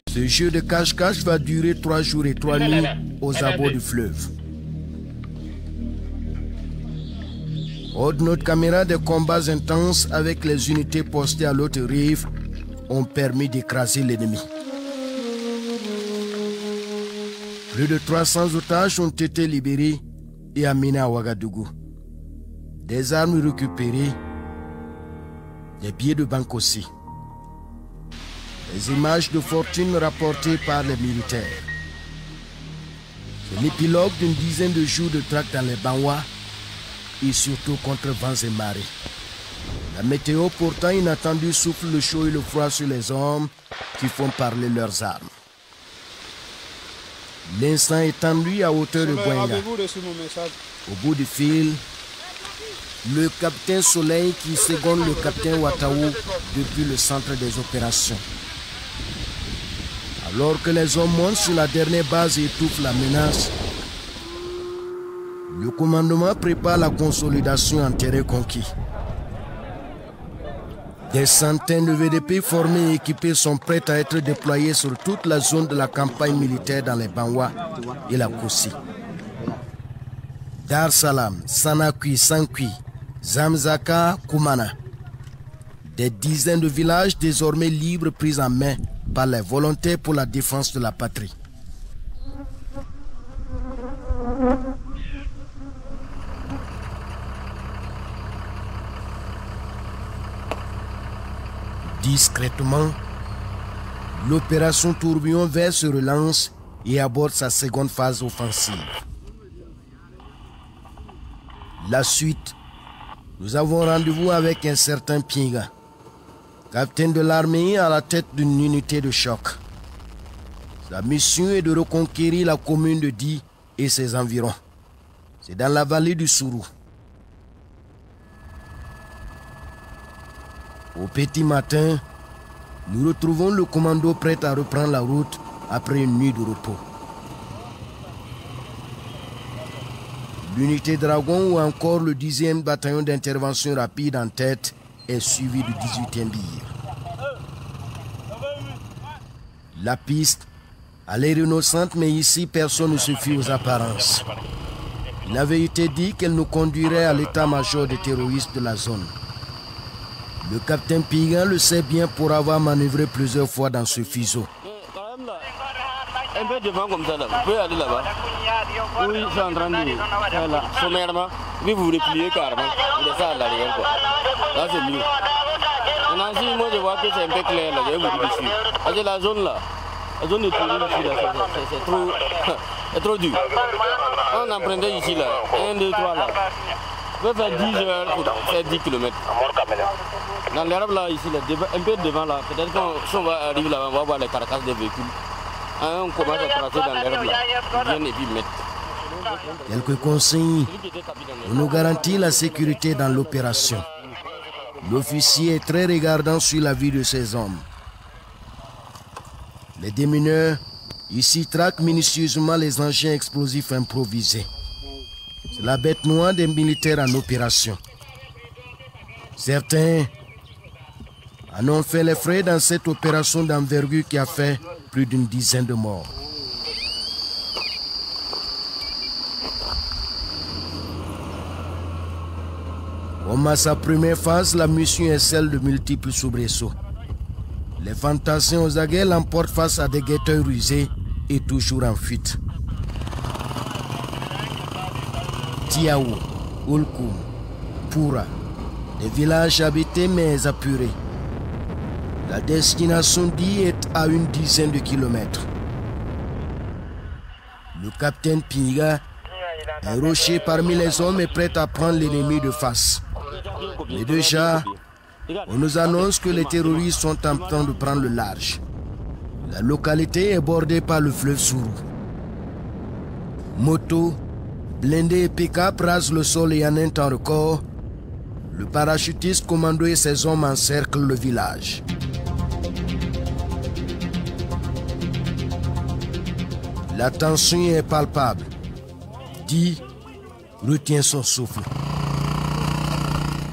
Ce jeu de cache-cache va durer 3 jours et 3 nuits aux abords du fleuve. Hors de notre caméra, des combats intenses avec les unités postées à l'autre rive ont permis d'écraser l'ennemi. Plus de 300 otages ont été libérés et amenés à Ouagadougou. Des armes récupérées, des billets de banque aussi. Des images de fortune rapportées par les militaires. C'est l'épilogue d'une dizaine de jours de traque dans les Banwa et surtout contre vents et marées. La météo pourtant inattendue souffle le chaud et le froid sur les hommes qui font parler leurs armes. L'instant est tendu à hauteur de Bouenga. Au bout du fil, le capitaine Soleil qui seconde le capitaine Ouattaou depuis le centre des opérations. Alors que les hommes montent sur la dernière base et étouffent la menace, le commandement prépare la consolidation en terrain conquis. Des centaines de VDP formés et équipés sont prêts à être déployés sur toute la zone de la campagne militaire dans les Banwa et la Koussi. Dar Salam, Sanakui, Sankui, Zamzaka, Koumana. Des dizaines de villages désormais libres pris en main par les volontaires pour la défense de la patrie. Discrètement, l'opération Tourbillon Vert se relance et aborde sa seconde phase offensive. La suite, nous avons rendez-vous avec un certain Pinga, capitaine de l'armée à la tête d'une unité de choc. Sa mission est de reconquérir la commune de Di et ses environs. C'est dans la vallée du Sourou. Au petit matin, nous retrouvons le commando prêt à reprendre la route après une nuit de repos. L'unité Dragon ou encore le 10e bataillon d'intervention rapide en tête est suivi du 18e BIR. La piste a l'air innocente, mais ici personne ne se fie aux apparences. Il avait été dit qu'elle nous conduirait à l'état-major des terroristes de la zone. Le capitaine Pigan le sait bien pour avoir manœuvré plusieurs fois dans ce fuseau. Un peu devant comme ça là, vous pouvez aller là-bas. Oui, je suis en train de... Voilà, sommairement, puis vous repliez carrément, vous laissez à l'arrière quoi. Là c'est mieux. Maintenant si moi je vois que c'est un peu clair là, je vais vous dire ici. Parce que la zone là, la zone de tourisme ici là, c'est trop... c'est trop dur. On empruntait ici là, 1, 2, 3 là. On peut faire 10 heures pour faire 10 km. Dans l'herbe là, ici, là, un peu devant là, peut-être qu'on va arriver là, on va voir les carcasses des véhicules. On commence à tracer dans l'herbe là, ils viennent et puis mettre. Quelques consignes pour nous garantir la sécurité dans l'opération. L'officier est très regardant sur la vie de ses hommes. Les démineurs ici traquent minutieusement les engins explosifs improvisés. C'est la bête noire des militaires en opération. Certains en ont fait les frais dans cette opération d'envergure qui a fait plus d'une dizaine de morts. Comme à sa première phase, la mission est celle de multiples soubresauts. Les fantassins aux aguets l'emportent face à des guetteurs rusés et toujours en fuite. Tiaou, Ulkoum, Poura, des villages habités mais apurés. La destination Di est à une dizaine de kilomètres. Le capitaine Pinga, un rocher parmi les hommes, est prêt à prendre l'ennemi de face. Mais déjà, on nous annonce que les terroristes sont en train de prendre le large. La localité est bordée par le fleuve Sourou. Moto, blindés et pick-up rasent le sol et en un temps record, le parachutiste commando et ses hommes encerclent le village. La tension est palpable. Di retient son souffle.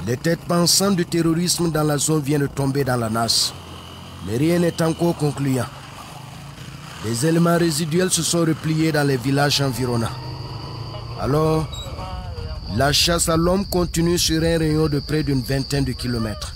Les têtes pensantes du terrorisme dans la zone viennent de tomber dans la nasse. Mais rien n'est encore concluant. Les éléments résiduels se sont repliés dans les villages environnants. Alors, la chasse à l'homme continue sur un rayon de près d'une vingtaine de kilomètres.